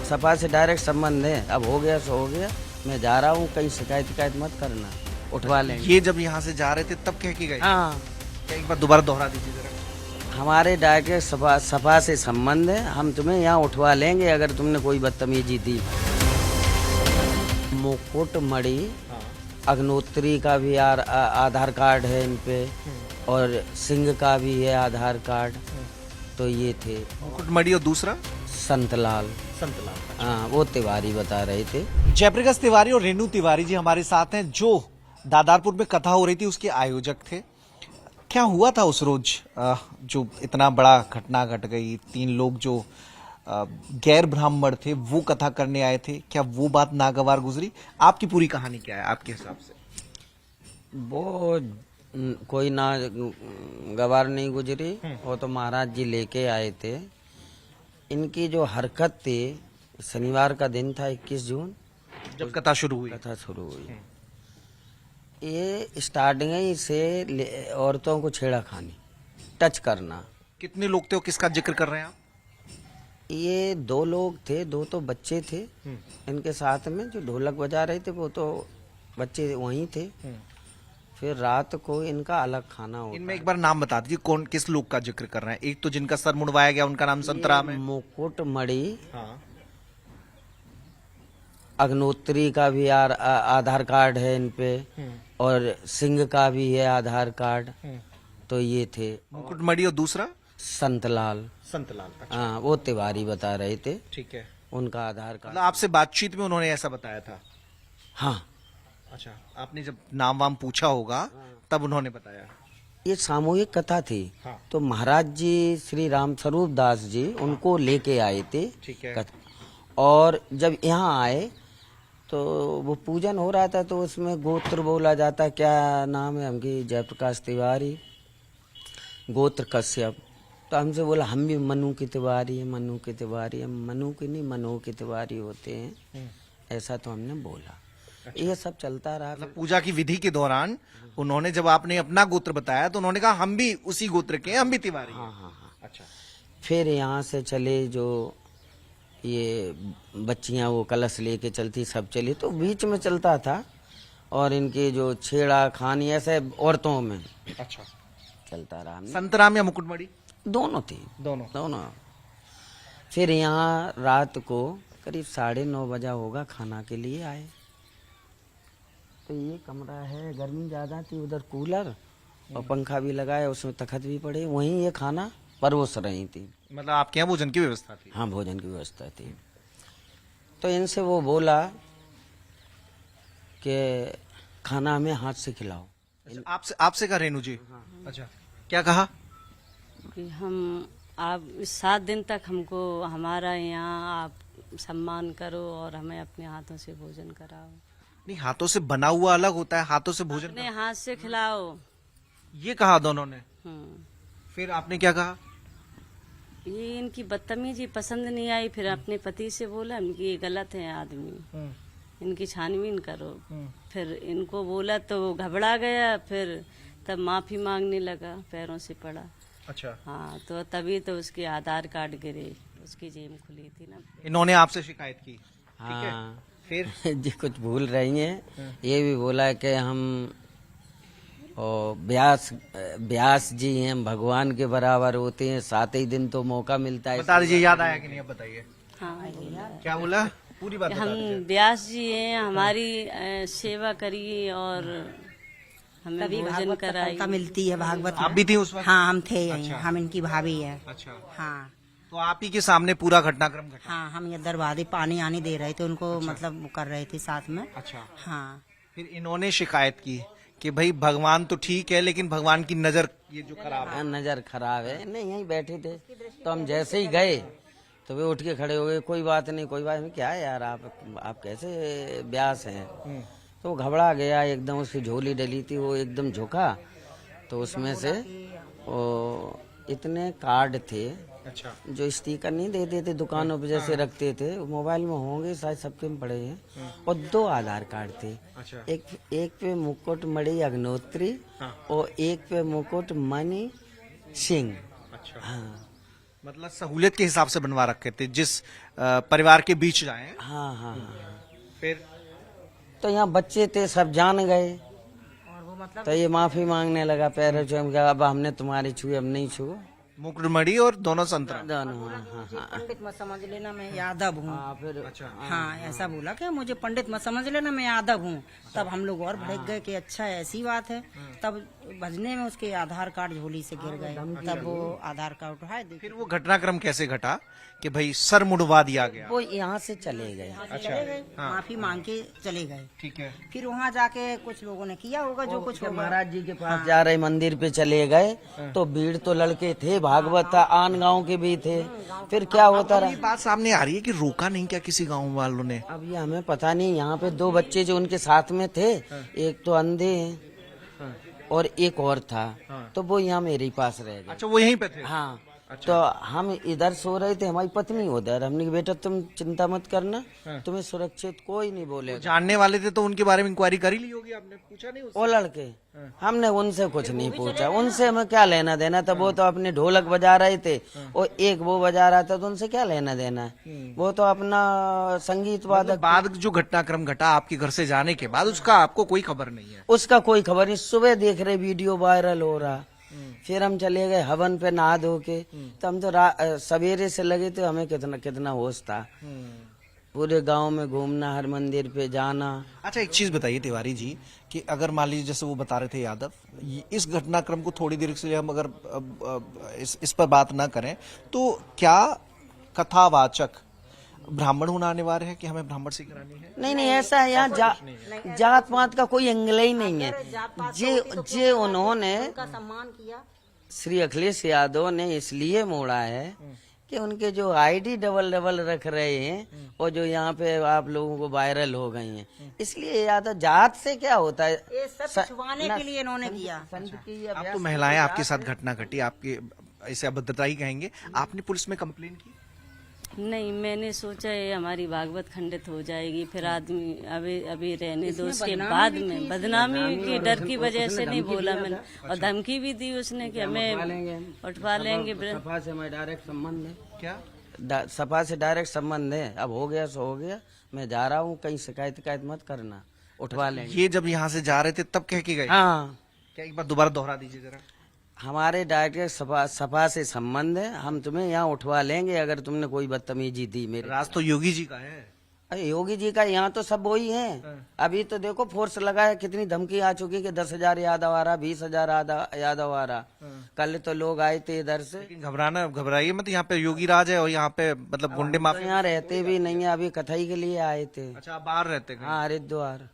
सपा से डायरेक्ट संबंध है। अब हो गया सो हो गया, मैं जा रहा हूँ, कहीं शिकायत मत करना, उठवा लेंगे। ये जब यहाँ से जा रहे थे तब कह के गए? हाँ, क्या एक बार दोबारा दोहरा दीजिए जरा। हमारे डायरेक्ट सपा से संबंध है, हम तुम्हें यहाँ उठवा लेंगे अगर तुमने कोई बदतमीजी दी। मुकुटमणि अग्नोत्री का भी आधार कार्ड है इन पे, और सिंह का भी है आधार कार्ड। तो ये थे मुकुटमणि और दूसरा संतलाल। हाँ, वो तिवारी बता रहे थे। जयप्रकाश तिवारी और रेणु तिवारी जी हमारे साथ हैं, जो दादारपुर में कथा हो रही थी उसके आयोजक थे। क्या हुआ था उस रोज जो इतना बड़ा घटना घट गई? 3 लोग जो गैर ब्राह्मण थे वो कथा करने आए थे, क्या वो बात नागवार गुजरी? आपकी पूरी कहानी क्या है आपके हिसाब से? वो कोई ना गवार नहीं गुजरी, वो तो महाराज जी लेके आए थे। इनकी जो हरकत थी, शनिवार का दिन था 21 जून जब कथा शुरू हुई। हुई। ये स्टार्टिंग ही से औरतों को छेड़ाखानी, टच करना। कितने लोग थे और किसका जिक्र कर रहे हैं आप? ये 2 लोग थे, 2 तो बच्चे थे इनके साथ में, जो ढोलक बजा रहे थे वो तो बच्चे वहीं थे। फिर रात को इनका अलग खाना होता। इनमें एक बार नाम बता दीजिए, कौन किस लोग का जिक्र कर रहे हैं? एक तो जिनका सर मुड़वाया गया उनका नाम संतराम है। मुकुटमणि अग्नोत्री का भी आधार कार्ड है इन पे, और सिंह का भी है आधार कार्ड। तो ये थे मुकुटमणि और दूसरा संतलाल। अच्छा। हाँ, वो तिवारी बता रहे थे, ठीक है। उनका आधार कार्ड। मतलब आपसे बातचीत में उन्होंने ऐसा बताया था? हाँ। अच्छा, आपने जब नाम वाम पूछा होगा तब उन्होंने बताया? ये सामूहिक कथा थी। हाँ। तो महाराज जी श्री राम स्वरूप दास जी उनको लेके आए थे। ठीक है। और जब यहाँ आए तो वो पूजन हो रहा था, तो उसमें गोत्र बोला जाता, क्या नाम है हमकी? जयप्रकाश तिवारी, गोत्र कश्यप। तो हमसे बोला हम भी मनु के तिवारी है, मनु के तिवारी। हम मनु के नहीं, मनो के तिवारी होते हैं, ऐसा तो हमने बोला। अच्छा। ये सब चलता रहा। मतलब पूजा की विधि के दौरान उन्होंने जब आपने अपना गोत्र बताया तो उन्होंने कहा हम भी उसी गोत्र के हैं, हम भी तिवारी हैं। हाँ। अच्छा। फिर यहाँ से चले, जो ये बच्चियाँ वो कलश लेके चलती, सब चली, तो बीच में चलता था। और इनके जो छेड़ा खानी ऐसे औरतों में अच्छा चलता रहा। संतराम या मुकुटमणि? दोनों थी। दोनों। फिर यहाँ रात को करीब 9:30 बजा होगा, खाना के लिए आए। तो ये कमरा है, गर्मी ज्यादा थी, उधर कूलर और पंखा भी लगाया, उसमें तखत भी पड़े, वहीं ये खाना परोस रही थी। मतलब आपके यहाँ भोजन की व्यवस्था थी? हाँ, भोजन की व्यवस्था थी। तो इनसे वो बोला कि खाना हमें हाथ से खिलाओ। अच्छा, आपसे कहा रेणु जी? अच्छा, क्या कहा? कि हम आप 7 दिन तक हमको हमारा यहाँ आप सम्मान करो और हमें अपने हाथों से भोजन कराओ। नहीं, हाथों से बना हुआ अलग होता है, हाथों से भोजन अपने हाथ से खिलाओ। ये कहा दोनों ने? फिर आपने क्या कहा? ये इनकी बदतमीजी पसंद नहीं आई। फिर अपने पति से बोला इनकी ये गलत है आदमी, इनकी छानबीन करो। फिर इनको बोला तो वो घबरा गया, फिर तब माफी मांगने लगा, पैरों से पड़ा। अच्छा। हाँ, तो तभी तो उसके आधार कार्ड गिरे, उसकी जेब खुली थी ना। इन्होंने आपसे शिकायत की? ठीक है। हाँ। फिर जी कुछ भूल रही हैं। ये भी बोला कि हम व्यास जी हैं, भगवान के बराबर होते हैं, 7 ही दिन तो मौका मिलता है। बता दीजिए, याद आया कि नहीं? अब बताइए। हाँ, क्या बोला? पूरी बात बता हम दीजिए। व्यास जी हैं, हमारी सेवा करिए और हमें भोजन कराइए। का मिलती है भागवत। आप भी थी उस वक्त? हाँ, हम थे यहीं। अच्छा। हम इनकी भाभी है। अच्छा। हाँ। तो आप ही के सामने पूरा घटनाक्रम घटा? हाँ, हम ये दरवाजे पानी आने दे रहे थे उनको। अच्छा। मतलब वो कर रहे थे साथ में। अच्छा। हाँ। फिर इन्होंने शिकायत की कि भाई भगवान तो ठीक है लेकिन भगवान की नजर ये जो खराब है। नजर खराब है। नहीं, यहीं बैठे थे, तो हम जैसे ही गए तो वे उठ के खड़े हो गए, कोई बात नहीं, कोई बात नहीं। क्या है यार, आप कैसे व्यास हैं? तो वो घबरा गया एकदम, उसकी झोली डली थी, वो एकदम झुका, तो उसमें से वो इतने कार्ड थे। अच्छा। जो स्टिकर नहीं देते थे दुकानों पे जैसे रखते थे, मोबाइल में होंगे शायद, सबके में पड़े हैं। और 2 आधार कार्ड थे। अच्छा। एक पे मुकुटमणि अग्नोत्री और एक पे मुकुटमणि सिंह। अच्छा। हाँ, मतलब सहूलियत के हिसाब से बनवा रखे थे, जिस परिवार के बीच जाए। हाँ हाँ हाँ। फिर तो यहाँ बच्चे थे, सब जान गए, और वो मतलब तो ये माफी मांगने लगा, पैरों छू के, अब हमने तुम्हारी छुई, अब नहीं छू। मुकुटमणि और दोनों संतरा। दोनों, हाँ हाँ मुझे पंडित मत समझ लेना, मैं यादव हूँ। हाँ। फिर अच्छा। हाँ, ऐसा बोला कि मुझे पंडित मत समझ लेना, मैं यादव हूँ। तब हम लोग और भड़क गए कि अच्छा ऐसी बात है। तब भजने में उसके आधार कार्ड झोली से गिर गए, तब वो आधार कार्ड उठाए देखिए। फिर वो घटनाक्रम कैसे घटा कि भाई सर मुड़वा दिया गया? वो यहाँ से चले गए। चले गए, माफी मांग के चले गए। ठीक है। फिर वहाँ जाके कुछ लोगों ने किया होगा जो कुछ होगा। महाराज जी के पास जा रहे मंदिर पे चले गए, तो भीड़ तो लड़के थे, भागवत था, आन गांव के भी थे। फिर क्या होता ये रहा, बात सामने आ रही है कि रोका नहीं क्या किसी गांव वालों ने? अब ये हमें पता नहीं। यहाँ पे 2 बच्चे जो उनके साथ में थे, एक तो अंधे हैं और एक और था, तो वो यहाँ मेरे पास रह गए। अच्छा, वो यहीं पे थे? हाँ। तो हम इधर सो रहे थे, हमारी पत्नी उधर। हमने कहा, बेटा तुम चिंता मत करना, तुम्हें सुरक्षित कोई नहीं बोलेगा। जानने वाले थे तो उनके बारे में इंक्वायरी करी ली होगी, आपने पूछा नहीं उससे? वो लड़के, हमने उनसे कुछ नहीं पूछा, उनसे हमें क्या लेना देना था। वो तो अपने ढोलक बजा रहे थे और एक वो बजा रहा था, तो उनसे क्या लेना देना है। वो तो अपना संगीत वादक। बाद जो घटनाक्रम घटा आपके घर से जाने के बाद, उसका आपको कोई खबर नहीं है? उसका कोई खबर नहीं। सुबह देख रहे वीडियो वायरल हो रहा, फिर हम चले गए हवन पे नहा धो के। तो हम तो सवेरे से लगे थे, हमें कितना कितना होश था। पूरे गांव में घूमना, हर मंदिर पे जाना। अच्छा, एक चीज बताइए तिवारी जी कि अगर मान लीजिए जैसे वो बता रहे थे यादव, इस घटनाक्रम को थोड़ी देर से हम अगर इस पर बात ना करें, तो क्या कथावाचक ब्राह्मण होना अनिवार्य है कि हमें ब्राह्मण से करानी है? नहीं नहीं, ऐसा है यहाँ जात पात का कोई एंगल ही नहीं है। जे उन्होंने उनका सम्मान किया। श्री अखिलेश यादव ने इसलिए मोड़ा है कि उनके जो आईडी डबल रख रहे हैं और जो यहाँ पे आप लोगों को वायरल हो गई हैं, इसलिए यादव जात से क्या होता है, ये सब छुपाने के लिए इन्होंने किया। संत की आप तो महिलाएं, आपके साथ घटना घटी, आपके इसे अभद्रता ही कहेंगे, आपने पुलिस में कंप्लेन की? नहीं, मैंने सोचा ये हमारी भागवत खंडित हो जाएगी, फिर आदमी अभी अभी रहने दो, उसके बाद में बदनामी की डर की वजह से नहीं बोला मैंने। और धमकी भी दी उसने कि हमें उठवा लेंगे। सपा से मैं डायरेक्ट संबंध है। क्या? सपा से डायरेक्ट संबंध है। अब हो गया सो हो गया, मैं जा रहा हूँ, कहीं शिकायत मत करना, उठवा लेंगे। ये जब यहाँ से जा रहे थे तब कह के गए? हाँ, क्या एक बार दोबारा दोहरा दीजिए जरा। हमारे डायरेक्ट सपा से संबंध है, हम तुम्हें यहाँ उठवा लेंगे अगर तुमने कोई बदतमीजी दी मेरे। राज तो योगी जी का है। अरे योगी जी का, यहाँ तो सब वही है। अभी तो देखो फोर्स लगा है, कितनी धमकी आ चुकी कि 10,000 यादव आ रहा, 20,000 यादव आ रहा। कल तो लोग आए थे इधर से। लेकिन घबराइए मत, यहाँ पे योगी राज है और यहाँ पे मतलब गुंडे माफिया। यहाँ रहते भी नहीं है, अभी कथई के लिए आए थे। अच्छा, आप बाहर रहते हैं? हाँ, हरिद्वार।